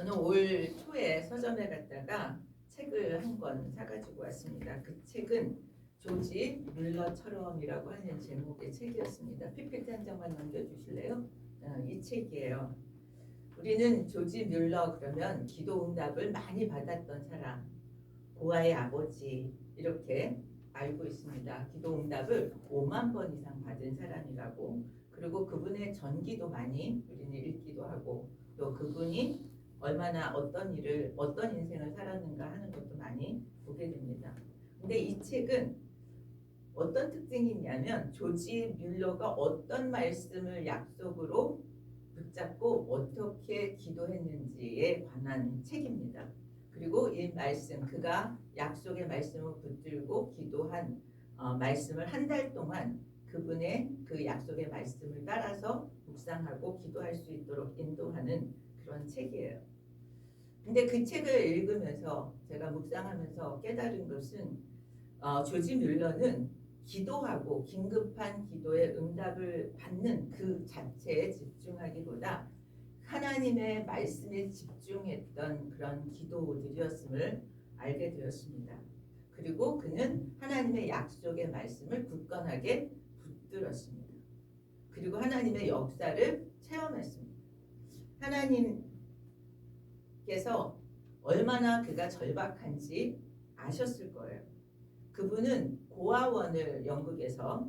저는 올 초에 서점에 갔다가 책을 한 권 사가지고 왔습니다. 그 책은 조지 뮬러처럼이라고 하는 제목의 책이었습니다. PPT 한 장만 넘겨주실래요? 이 책이에요. 우리는 조지 뮬러 그러면 기도응답을 많이 받았던 사람, 고아의 아버지 이렇게 알고 있습니다. 기도응답을 5만 번 이상 받은 사람이라고. 그리고 그분의 전기도 많이 우리는 읽기도 하고, 또 그분이 얼마나 어떤 일을 어떤 인생을 살았는가 하는 것도 많이 보게 됩니다. 근데 이 책은 어떤 특징이 있냐면 조지 뮬러가 어떤 말씀을 약속으로 붙잡고 어떻게 기도했는지에 관한 책입니다. 그리고 이 말씀, 그가 약속의 말씀을 붙들고 기도한 말씀을 한 달 동안 그분의 그 약속의 말씀을 따라서 묵상하고 기도할 수 있도록 인도하는 그런 책이에요. 근데 그 책을 읽으면서 제가 묵상하면서 깨달은 것은 조지 뮬러는 기도하고 긴급한 기도의 응답을 받는 그 자체에 집중하기보다 하나님의 말씀에 집중했던 그런 기도들이었음을 알게 되었습니다. 그리고 그는 하나님의 약속의 말씀을 굳건하게 붙들었습니다. 그리고 하나님의 역사를 체험했습니다. 하나님께서 얼마나 그가 절박한지 아셨을 거예요. 그분은 고아원을 영국에서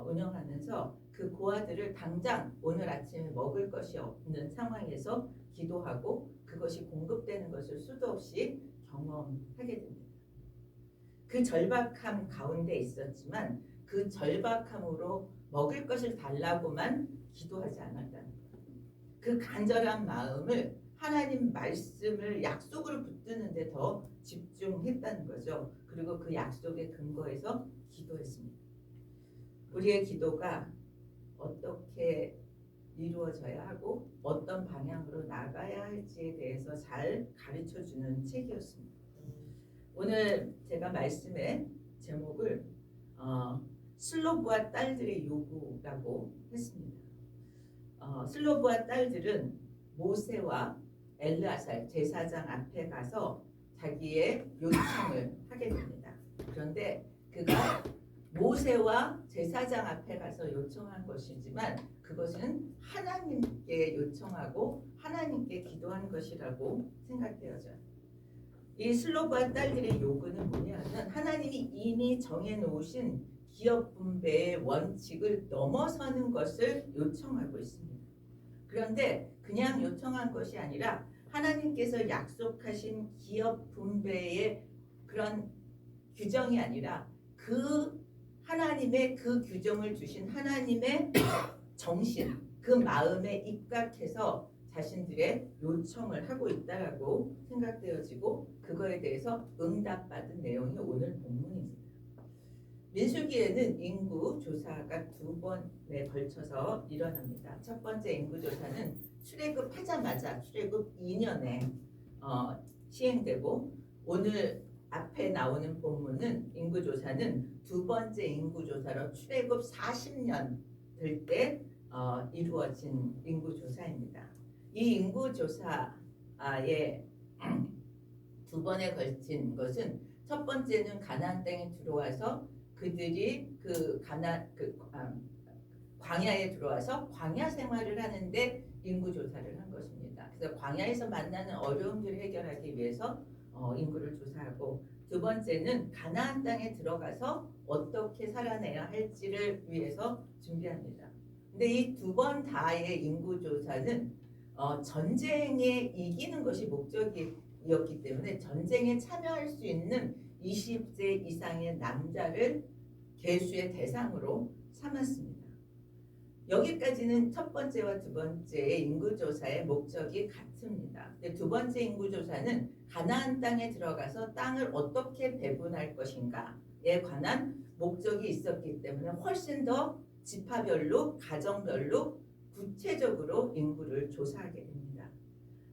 운영하면서 그 고아들을 당장 오늘 아침에 먹을 것이 없는 상황에서 기도하고 그것이 공급되는 것을 수도 없이 경험하게 됩니다. 그 절박함 가운데 있었지만 그 절박함으로 먹을 것을 달라고만 기도하지 않았다는 거예요. 그 간절한 마음을 하나님 말씀을 약속으로 붙드는 데 더 집중했다는 거죠. 그리고 그 약속의 근거에서 기도했습니다. 우리의 기도가 어떻게 이루어져야 하고 어떤 방향으로 나가야 할지에 대해서 잘 가르쳐주는 책이었습니다. 오늘 제가 말씀의 제목을 슬로브와 딸들의 요구라고 했습니다. 슬로브와 딸들은 모세와 엘르아살 제사장 앞에 가서 자기의 요청을 하게 됩니다. 그런데 그가 모세와 제사장 앞에 가서 요청한 것이지만 그것은 하나님께 요청하고 하나님께 기도한 것이라고 생각되어져요. 이 슬로브와 딸들의 요구는 뭐냐면 하나님이 이미 정해놓으신 기업 분배의 원칙을 넘어서는 것을 요청하고 있습니다. 그런데 그냥 요청한 것이 아니라 하나님께서 약속하신 기업 분배의 그런 규정이 아니라 그 하나님의 그 규정을 주신 하나님의 정신, 그 마음에 입각해서 자신들의 요청을 하고 있다라고 생각되어지고 그거에 대해서 응답받은 내용이 오늘 본문입니다. 민수기에는 인구 조사가 2번에 걸쳐서 일어납니다. 첫 번째 인구 조사는 출애굽하자마자 출애굽 2년에 시행되고 오늘 앞에 나오는 본문은 인구 조사는 두 번째 인구 조사로 출애굽 40년 될 때 이루어진 인구 조사입니다. 이 인구 조사의 두 번에 걸친 것은 첫 번째는 가나안 땅에 들어와서 그들이 광야에 들어와서 광야 생활을 하는데 인구 조사를 한 것입니다. 그래서 광야에서 만나는 어려움들을 해결하기 위해서 인구를 조사하고 두 번째는 가나안 땅에 들어가서 어떻게 살아내야 할지를 위해서 준비합니다. 근데 이 두 번 다의 인구 조사는 전쟁에 이기는 것이 목적이었기 때문에 전쟁에 참여할 수 있는 20세 이상의 남자를 계수의 대상으로 삼았습니다. 여기까지는 첫 번째와 두 번째의 인구조사의 목적이 같습니다. 두 번째 인구조사는 가나안 땅에 들어가서 땅을 어떻게 배분할 것인가에 관한 목적이 있었기 때문에 훨씬 더 지파별로 가정별로 구체적으로 인구를 조사하게 됩니다.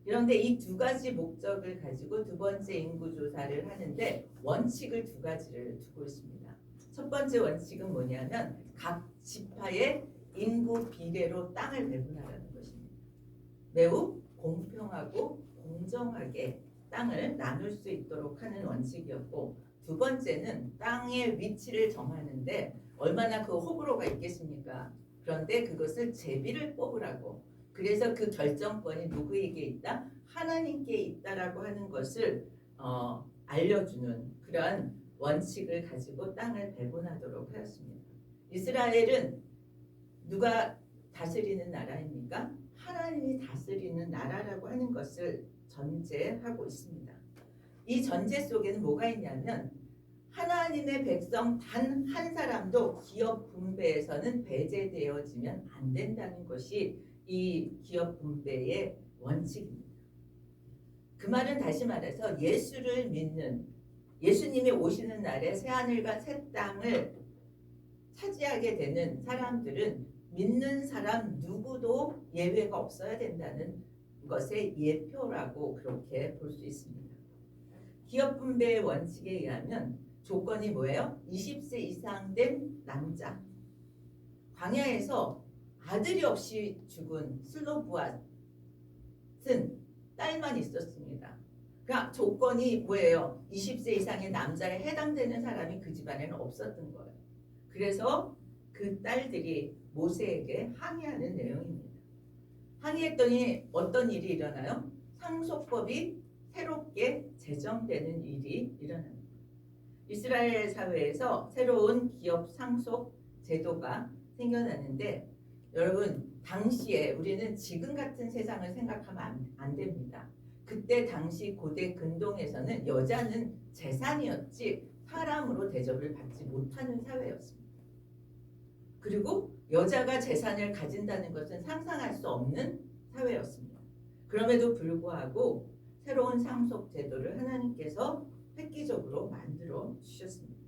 그런데 이 두 가지 목적을 가지고 두 번째 인구조사를 하는데 원칙을 두 가지를 두고 있습니다. 첫 번째 원칙은 뭐냐면 각 지파의 인구 비례로 땅을 배분하라는 것입니다. 매우 공평하고 공정하게 땅을 나눌 수 있도록 하는 원칙이었고, 두 번째는 땅의 위치를 정하는데 얼마나 그 호불호가 있겠습니까? 그런데 그것을 제비를 뽑으라고. 그래서 그 결정권이 누구에게 있다? 하나님께 있다라고 하는 것을 알려주는 그러한 원칙을 가지고 땅을 배분하도록 하였습니다. 이스라엘은 누가 다스리는 나라입니까? 하나님이 다스리는 나라라고 하는 것을 전제하고 있습니다. 이 전제 속에는 뭐가 있냐면 하나님의 백성 단 한 사람도 기업 분배에서는 배제되어지면 안 된다는 것이 이 기업 분배의 원칙입니다. 그 말은 다시 말해서 예수를 믿는, 예수님이 오시는 날에 새하늘과 새 땅을 차지하게 되는 사람들은 믿는 사람 누구도 예외가 없어야 된다는 것의 예표라고 그렇게 볼 수 있습니다. 기업 분배의 원칙에 의하면 조건이 뭐예요? 20세 이상 된 남자. 광야에서 아들이 없이 죽은 슬로브앗은 딸만 있었습니다. 그러니까 조건이 뭐예요? 20세 이상의 남자에 해당되는 사람이 그 집안에는 없었던 거예요. 그래서 그 딸들이 모세에게 항의하는 내용입니다. 항의했더니 어떤 일이 일어나요? 상속법이 새롭게 제정되는 일이 일어납니다. 이스라엘 사회에서 새로운 기업 상속 제도가 생겨났는데, 여러분 당시에 우리는 지금 같은 세상을 생각하면 안 됩니다. 그때 당시 고대 근동에서는 여자는 재산이었지 사람으로 대접을 받지 못하는 사회였습니다. 그리고 여자가 재산을 가진다는 것은 상상할 수 없는 사회였습니다. 그럼에도 불구하고 새로운 상속 제도를 하나님께서 획기적으로 만들어 주셨습니다.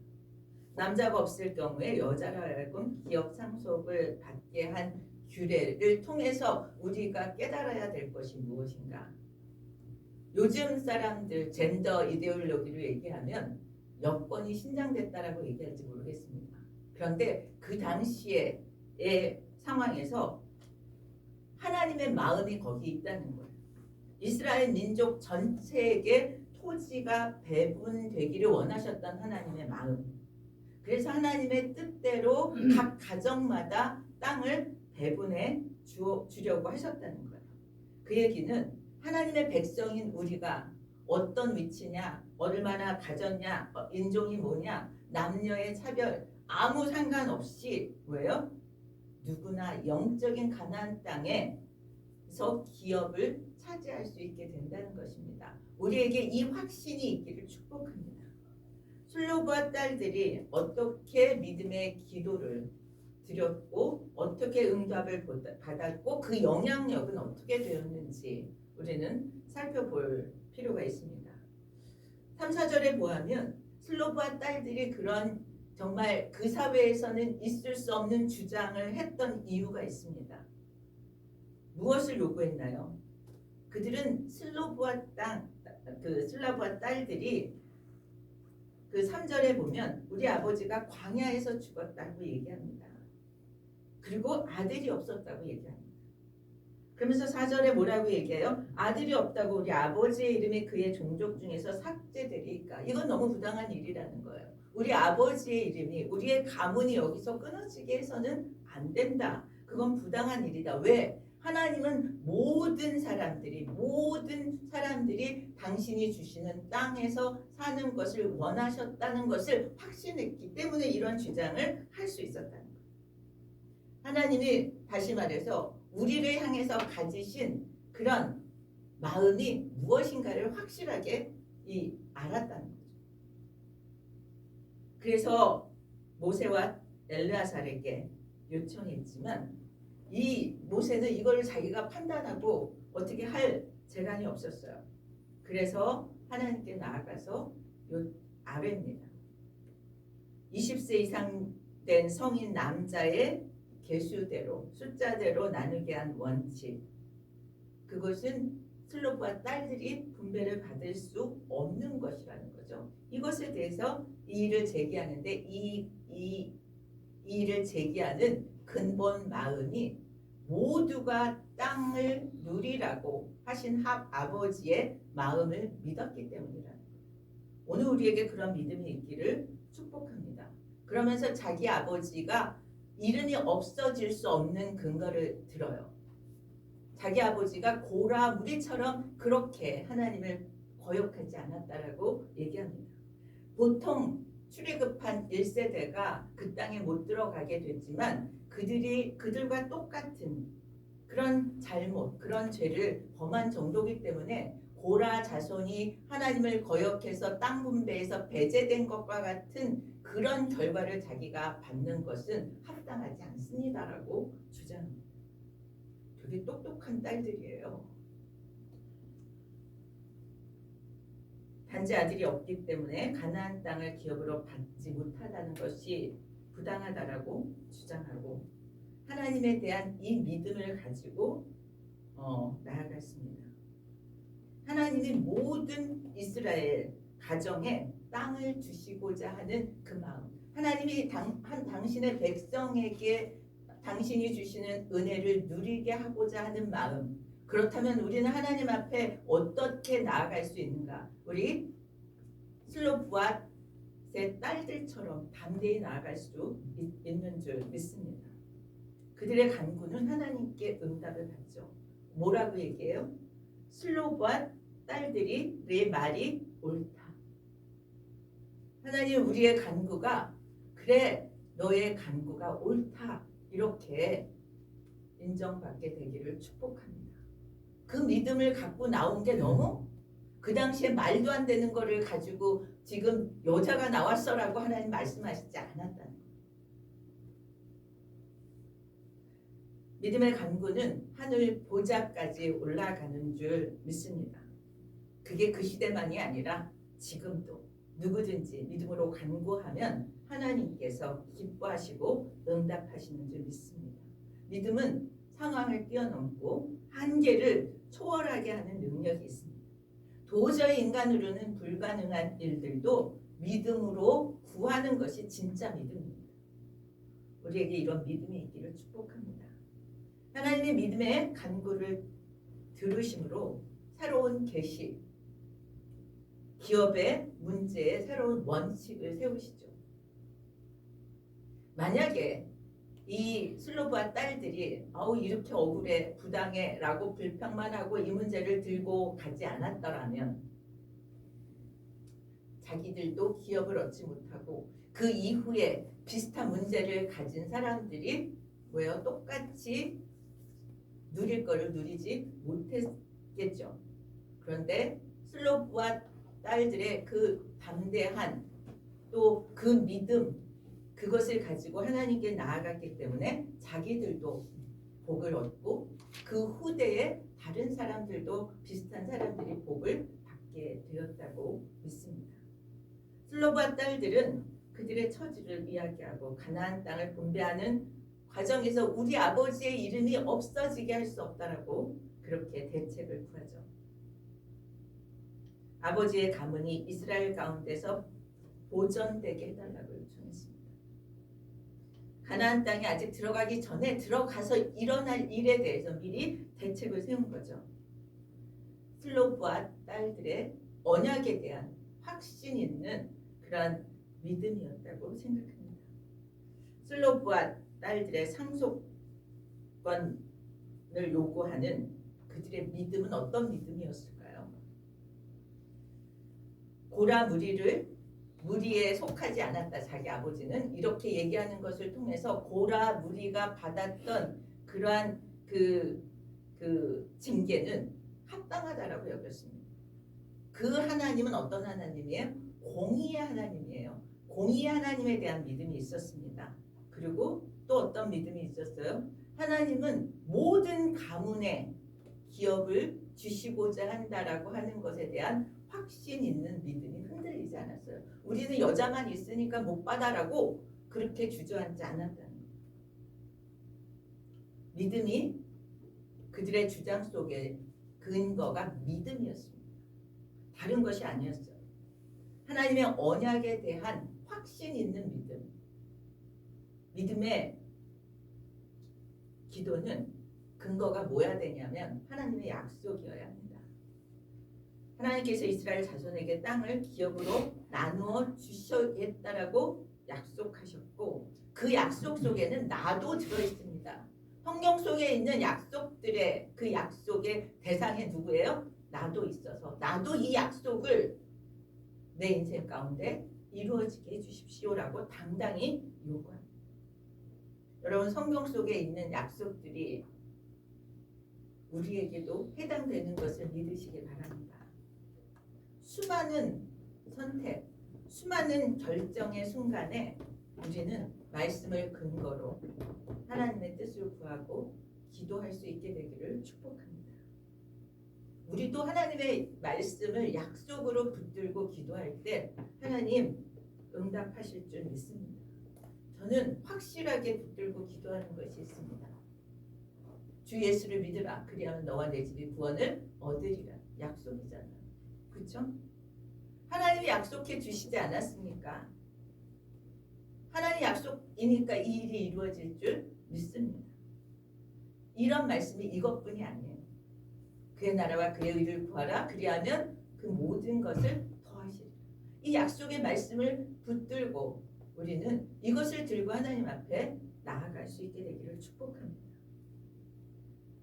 남자가 없을 경우에 여자라 하여금 기업 상속을 받게 한 규례를 통해서 우리가 깨달아야 될 것이 무엇인가? 요즘 사람들 젠더 이데올로기를 얘기하면 여권이 신장됐다라고 얘기할지 모르겠습니다. 그런데 그 당시의 상황에서 하나님의 마음이 거기 있다는 거예요. 이스라엘 민족 전체에게 토지가 배분되기를 원하셨던 하나님의 마음. 그래서 하나님의 뜻대로 각 가정마다 땅을 배분해 주려고 하셨다는 거예요. 그 얘기는 하나님의 백성인 우리가 어떤 위치냐, 얼마나 가졌냐, 인종이 뭐냐, 남녀의 차별 아무 상관없이 뭐예요? 누구나 영적인 가나안 땅에서 기업을 차지할 수 있게 된다는 것입니다. 우리에게 이 확신이 있기를 축복합니다. 슬로브와 딸들이 어떻게 믿음의 기도를 드렸고 어떻게 응답을 받았고 그 영향력은 어떻게 되었는지 우리는 살펴볼 필요가 있습니다. 3, 4절에 보면 슬로브와 딸들이 그런 정말 그 사회에서는 있을 수 없는 주장을 했던 이유가 있습니다. 무엇을 요구했나요? 그들은 슬라브와 딸들이 그 3절에 보면 우리 아버지가 광야에서 죽었다고 얘기합니다. 그리고 아들이 없었다고 얘기합니다. 그러면서 4절에 뭐라고 얘기해요? 아들이 없다고 우리 아버지의 이름이 그의 종족 중에서 삭제되리까? 이건 너무 부당한 일이라는 거예요. 우리 아버지의 이름이, 우리의 가문이 여기서 끊어지게 해서는 안 된다. 그건 부당한 일이다. 왜? 하나님은 모든 사람들이 당신이 주시는 땅에서 사는 것을 원하셨다는 것을 확신했기 때문에 이런 주장을 할 수 있었다는 거예요. 하나님이 다시 말해서 우리를 향해서 가지신 그런 마음이 무엇인가를 확실하게 알았다는 거죠. 그래서 모세와 엘르아살에게 요청했지만 이 모세는 이걸 자기가 판단하고 어떻게 할 재간이 없었어요. 그래서 하나님께 나아가서 아뢰입니다. 20세 이상 된 성인 남자의 개수대로 숫자대로 나누게 한 원칙, 그것은 슬로브와 딸들이 분배를 받을 수 없는 것이라는 거죠. 이것에 대해서 이의를 제기하는데 이 일을 제기하는 근본 마음이 모두가 땅을 누리라고 하신 아버지의 마음을 믿었기 때문이라. 오늘 우리에게 그런 믿음이 있기를 축복합니다. 그러면서 자기 아버지가 이름이 없어질 수 없는 근거를 들어요. 자기 아버지가 고라 무리처럼 그렇게 하나님을 거역하지 않았다라고 얘기합니다. 보통 출애굽한 1세대가 그 땅에 못 들어가게 됐지만 그들과 똑같은 그런 잘못, 그런 죄를 범한 정도이기 때문에 고라 자손이 하나님을 거역해서 땅 분배에서 배제된 것과 같은 그런 결과를 자기가 받는 것은 합당하지 않습니다라고 주장합니다. 되게 똑똑한 딸들이에요. 단지 아들이 없기 때문에 가나안 땅을 기업으로 받지 못하다는 것이 부당하다라고 주장하고 하나님에 대한 이 믿음을 가지고 나아갔습니다. 하나님이 모든 이스라엘 가정에 땅을 주시고자 하는 그 마음, 하나님이 당신의 백성에게 당신이 주시는 은혜를 누리게 하고자 하는 마음, 그렇다면 우리는 하나님 앞에 어떻게 나아갈 수 있는가? 우리 슬로브앗의 딸들처럼 담대히 나아갈 수 있는 줄 믿습니다. 그들의 간구는 하나님께 응답을 받죠. 뭐라고 얘기해요? 슬로브앗 딸들이 내 말이 옳다. 하나님, 우리의 간구가 그래 너의 간구가 옳다 이렇게 인정받게 되기를 축복합니다. 그 믿음을 갖고 나온 게 너무 그 당시에 말도 안 되는 거를 가지고 지금 여자가 나왔어라고 하나님 말씀하시지 않았다는 거예요. 믿음의 간구는 하늘 보좌까지 올라가는 줄 믿습니다. 그게 그 시대만이 아니라 지금도 누구든지 믿음으로 간구하면 하나님께서 기뻐하시고 응답하시는 줄 믿습니다. 믿음은 상황을 뛰어넘고 한계를 초월하게 하는 능력이 있습니다. 도저히 인간으로는 불가능한 일들도 믿음으로 구하는 것이 진짜 믿음입니다. 우리에게 이런 믿음이 있기를 축복합니다. 하나님의 믿음의 간구를 들으심으로 새로운 계시, 기업의 문제에 새로운 원칙을 세우시죠. 만약에 이 슬로브앗 딸들이 이렇게 억울해 부당해 라고 불평만 하고 이 문제를 들고 가지 않았더라면 자기들도 기업을 얻지 못하고 그 이후에 비슷한 문제를 가진 사람들이 뭐예요? 똑같이 누릴 거를 누리지 못했겠죠. 그런데 슬로브앗 딸들의 그 담대한 또 그 믿음, 그것을 가지고 하나님께 나아갔기 때문에 자기들도 복을 얻고 그 후대에 다른 사람들도 비슷한 사람들이 복을 받게 되었다고 믿습니다. 슬로브앗 딸들은 그들의 처지를 이야기하고 가나안 땅을 분배하는 과정에서 우리 아버지의 이름이 없어지게 할 수 없다라고 그렇게 대책을 구하죠. 아버지의 가문이 이스라엘 가운데서 보존되게 해달라고 요청했습니다. 가나안 땅에 아직 들어가기 전에 들어가서 일어날 일에 대해서 미리 대책을 세운 거죠. 슬로브앗 딸들의 언약에 대한 확신 있는 그런 믿음이었다고 생각합니다. 슬로브앗 딸들의 상속권을 요구하는 그들의 믿음은 어떤 믿음이었을까요? 고라 무리에 속하지 않았다. 자기 아버지는 이렇게 얘기하는 것을 통해서 고라 무리가 받았던 그러한 그 징계는 합당하다라고 여겼습니다. 그 하나님은 어떤 하나님이에요? 공의의 하나님이에요. 공의의 하나님에 대한 믿음이 있었습니다. 그리고 또 어떤 믿음이 있었어요? 하나님은 모든 가문에 기업을 주시고자 한다라고 하는 것에 대한 확신 있는 믿음이 흔들리지 않았어요. 우리는 여자만 있으니까 못 받아라고 그렇게 주저앉지 않았다는 거예요. 믿음이 그들의 주장 속에 근거가 믿음이었습니다. 다른 것이 아니었어요. 하나님의 언약에 대한 확신 있는 믿음. 믿음의 기도는 근거가 뭐야 되냐면 하나님의 약속이어야 합니다. 하나님께서 이스라엘 자손에게 땅을 기업으로 나누어 주시겠다라고 약속하셨고 그 약속 속에는 나도 들어있습니다. 성경 속에 있는 약속들의 그 약속의 대상이 누구예요? 나도 있어서 나도 이 약속을 내 인생 가운데 이루어지게 해주십시오라고 당당히 요구합니다. 여러분 성경 속에 있는 약속들이 우리에게도 해당되는 것을 믿으시기 바랍니다. 수많은 선택, 수많은 결정의 순간에 우리는 말씀을 근거로 하나님의 뜻을 구하고 기도할 수 있게 되기를 축복합니다. 우리도 하나님의 말씀을 약속으로 붙들고 기도할 때 하나님 응답하실 줄 믿습니다. 저는 확실하게 붙들고 기도하는 것이 있습니다. 주 예수를 믿으라 그리하면 너와 내 집이 구원을 얻으리라. 약속이잖아요. 그렇죠? 하나님이 약속해 주시지 않았습니까? 하나님 약속이니까 이 일이 이루어질 줄 믿습니다. 이런 말씀이 이것뿐이 아니에요. 그의 나라와 그의 의를 구하라 그리하면 그 모든 것을 더하시리라. 이 약속의 말씀을 붙들고 우리는 이것을 들고 하나님 앞에 나아갈 수 있게 되기를 축복합니다.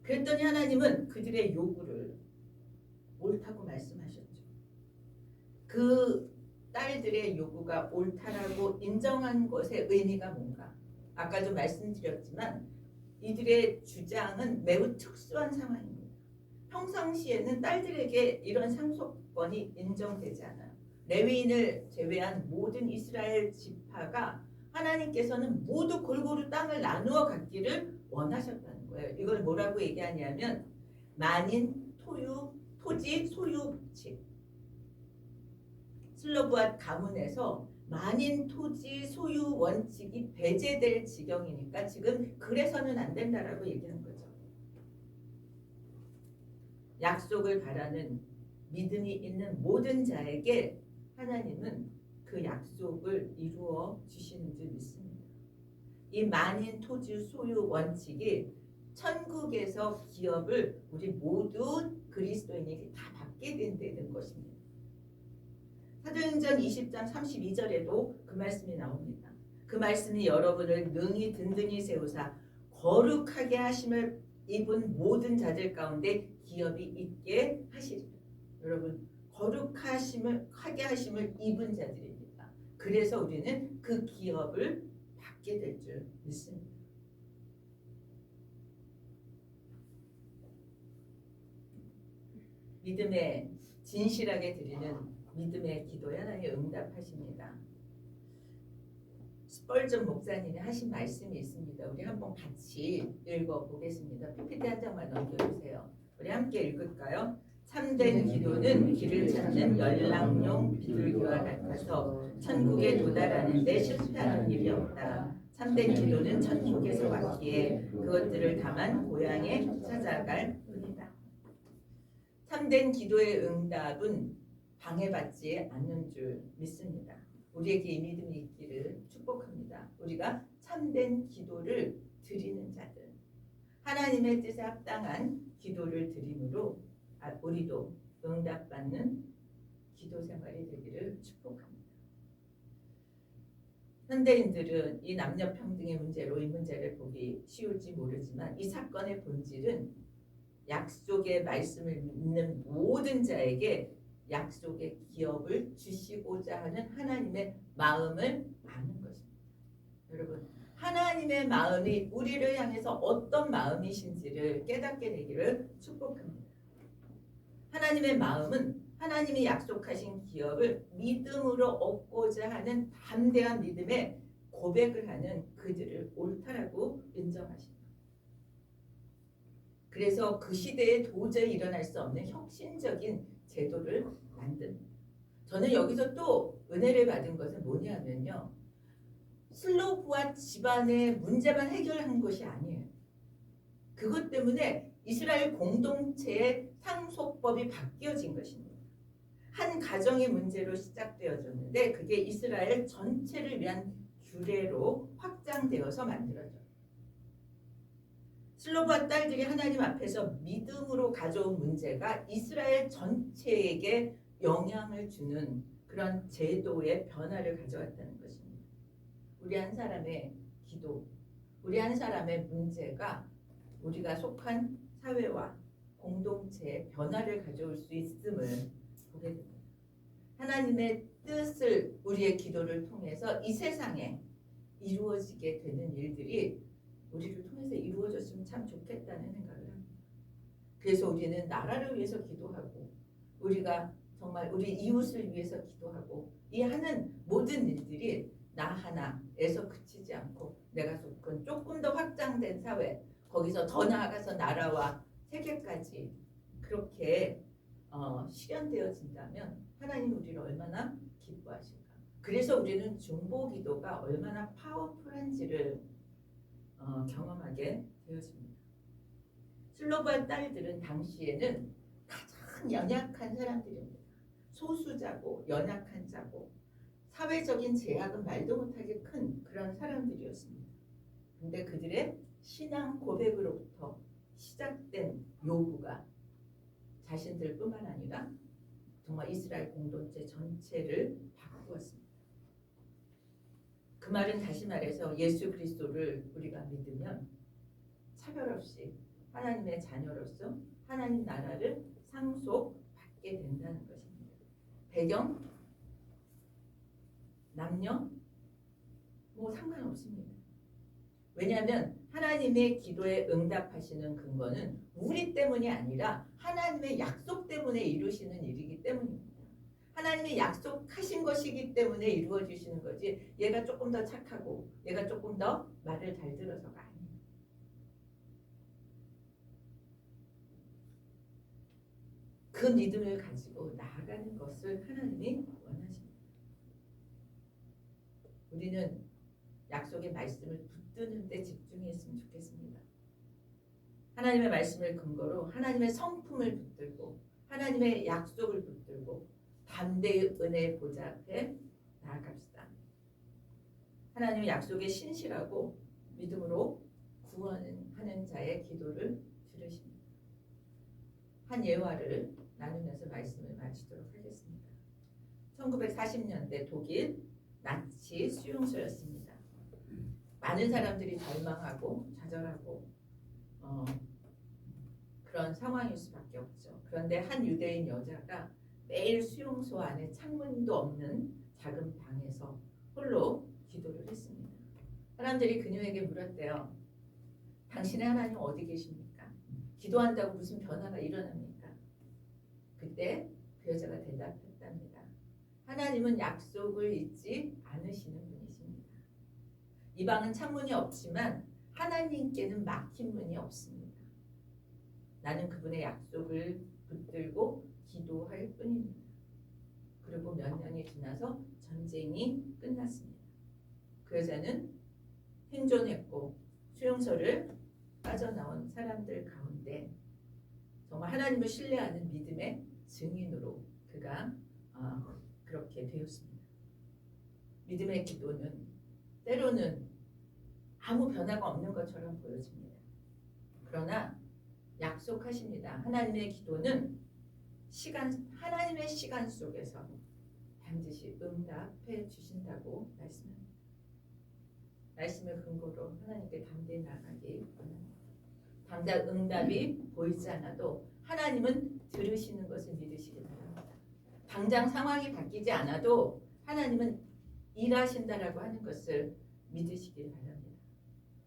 그랬더니 하나님은 그들의 요구를 옳다고 말씀하셨죠. 그 딸들의 요구가 옳다라고 인정한 것의 의미가 뭔가? 아까도 말씀드렸지만 이들의 주장은 매우 특수한 상황입니다. 평상시에는 딸들에게 이런 상속권이 인정되지 않아요. 레위인을 제외한 모든 이스라엘 지파가 하나님께서는 모두 골고루 땅을 나누어 갖기를 원하셨다는 거예요. 이걸 뭐라고 얘기하냐면 만인, 토지, 소유지. 슬로브앗 가문에서 만인, 토지, 소유 원칙이 배제될 지경이니까 지금 그래서는 안 된다라고 얘기한 거죠. 약속을 바라는 믿음이 있는 모든 자에게 하나님은 그 약속을 이루어 주시는 줄 믿습니다. 이 만인, 토지, 소유 원칙이 천국에서 기업을 우리 모두 그리스도인에게 다 받게 된다는 것입니다. 사도행전 20장 32절에도 그 말씀이 나옵니다. 그 말씀이 여러분을 능히 든든히 세우사 거룩하게 하심을 입은 모든 자들 가운데 기업이 있게 하시리라. 여러분 거룩하게 하심을 입은 자들입니다. 그래서 우리는 그 기업을 받게 될 줄 믿습니다. 믿음에 진실하게 드리는 믿음의 기도에 하나님 응답하십니다. 스펄전 목사님이 하신 말씀이 있습니다. 우리 한번 같이 읽어보겠습니다. PPT 한 장만 넘겨주세요. 우리 함께 읽을까요? 참된 기도는 길을 찾는 열랑용 비둘기와 같아서 천국에 도달하는 데 실패하는 일이 없다. 참된 기도는 천국에서 왔기에 그것들을 담은 고향에 찾아갈 뿐이다. 참된 기도의 응답은 방해받지 않는 줄 믿습니다. 우리에게 이 믿음이 있기를 축복합니다. 우리가 참된 기도를 드리는 자들, 하나님의 뜻에 합당한 기도를 드림으로 우리도 응답받는 기도 생활이 되기를 축복합니다. 현대인들은 이 남녀평등의 문제로 이 문제를 보기 쉬울지 모르지만 이 사건의 본질은 약속의 말씀을 믿는 모든 자에게 약속의 기업을 주시고자 하는 하나님의 마음을 아는 것입니다. 여러분 하나님의 마음이 우리를 향해서 어떤 마음이신지를 깨닫게 되기를 축복합니다. 하나님의 마음은 하나님이 약속하신 기업을 믿음으로 얻고자 하는 담대한 믿음에 고백을 하는 그들을 옳다라고 인정하십니다. 그래서 그 시대에 도저히 일어날 수 없는 혁신적인 제도를 만듭니다. 저는 여기서 또 은혜를 받은 것은 뭐냐면요. 슬로브와 집안의 문제만 해결한 것이 아니에요. 그것 때문에 이스라엘 공동체의 상속법이 바뀌어진 것입니다. 한 가정의 문제로 시작되어졌는데 그게 이스라엘 전체를 위한 규례로 확장되어서 만들어져요. 슬로바 딸들이 하나님 앞에서 믿음으로 가져온 문제가 이스라엘 전체에게 영향을 주는 그런 제도의 변화를 가져왔다는 것입니다. 우리 한 사람의 기도, 우리 한 사람의 문제가 우리가 속한 사회와 공동체의 변화를 가져올 수 있음을 보게 됩니다. 하나님의 뜻을 우리의 기도를 통해서 이 세상에 이루어지게 되는 일들이 우리를 통해서 이루어졌으면 참 좋겠다는 생각을 합니다. 그래서 우리는 나라를 위해서 기도하고 우리가 정말 우리 이웃을 위해서 기도하고 이 하는 모든 일들이 나 하나에서 그치지 않고 내가 속한 조금 더 확장된 사회, 거기서 더 나아가서 나라와 세계까지 그렇게 실현되어진다면 하나님 우리를 얼마나 기뻐하실까. 그래서 우리는 중보 기도가 얼마나 파워풀한지를 경험하게 되었습니다. 슬로바 딸들은 당시에는 가장 연약한 사람들입니다. 소수자고 연약한 자고 사회적인 제약은 말도 못하게 큰 그런 사람들이었습니다. 근데 그들의 신앙 고백으로부터 시작된 요구가 자신들뿐만 아니라 정말 이스라엘 공동체 전체를 바꾸었습니다. 그 말은 다시 말해서 예수 그리스도를 우리가 믿으면 차별 없이 하나님의 자녀로서 하나님 나라를 상속받게 된다는 것입니다. 배경, 남녀 뭐 상관없습니다. 왜냐하면 하나님의 기도에 응답하시는 근거는 우리 때문이 아니라 하나님의 약속 때문에 이루시는 일이기 때문입니다. 하나님의 약속하신 것이기 때문에 이루어지시는 거지 얘가 조금 더 착하고 얘가 조금 더 말을 잘 들어서가 아니에요. 그 믿음을 가지고 나아가는 것을 하나님이 원하십니다. 우리는 약속의 말씀을 붙드는 데 집중했으면 좋겠습니다. 하나님의 말씀을 근거로 하나님의 성품을 붙들고 하나님의 약속을 붙들고 담대의 은혜의 보좌 앞에 나아갑시다. 하나님의 약속에 신실하고 믿음으로 구원하는 자의 기도를 들으십니다. 한 예화를 나누면서 말씀을 마치도록 하겠습니다. 1940년대 독일 나치 수용소였습니다. 많은 사람들이 절망하고 좌절하고 그런 상황일 수밖에 없죠. 그런데 한 유대인 여자가 매일 수용소 안에 창문도 없는 작은 방에서 홀로 기도를 했습니다. 사람들이 그녀에게 물었대요. 당신의 하나님 어디 계십니까? 기도한다고 무슨 변화가 일어납니까? 그때 그 여자가 대답했답니다. 하나님은 약속을 잊지 않으시는 분이십니다. 이 방은 창문이 없지만 하나님께는 막힌 문이 없습니다. 나는 그분의 약속을 붙들고 기도할 뿐입니다. 그리고 몇 년이 지나서 전쟁이 끝났습니다. 그 여자는 생존했고 수용소를 빠져나온 사람들 가운데 정말 하나님을 신뢰하는 믿음의 증인으로 그가 그렇게 되었습니다. 믿음의 기도는 때로는 아무 변화가 없는 것처럼 보여집니다. 그러나 약속하십니다. 하나님의 기도는 하나님의 시간 속에서 반드시 응답해 주신다고 말씀합니다. 말씀을 근거로 하나님께 담대히 나가기 원합니다. 당장 응답이 보이지 않아도 하나님은 들으시는 것을 믿으시기 바랍니다. 당장 상황이 바뀌지 않아도 하나님은 일하신다라고 하는 것을 믿으시길 바랍니다.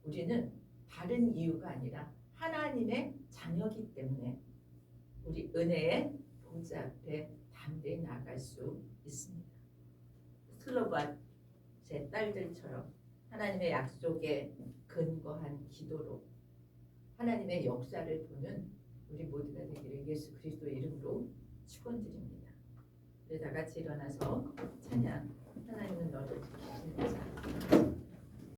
우리는 다른 이유가 아니라 하나님의 자녀이기 때문에 우리 은혜의 보좌 앞에 담대히 나아갈 수 있습니다. 슬로바 제 딸들처럼 하나님의 약속에 근거한 기도로 하나님의 역사를 보는 우리 모두가 되기를 예수 그리스도의 이름으로 축원드립니다. 우리 다 같이 일어나서 찬양 하나님은 너를 지키시는 자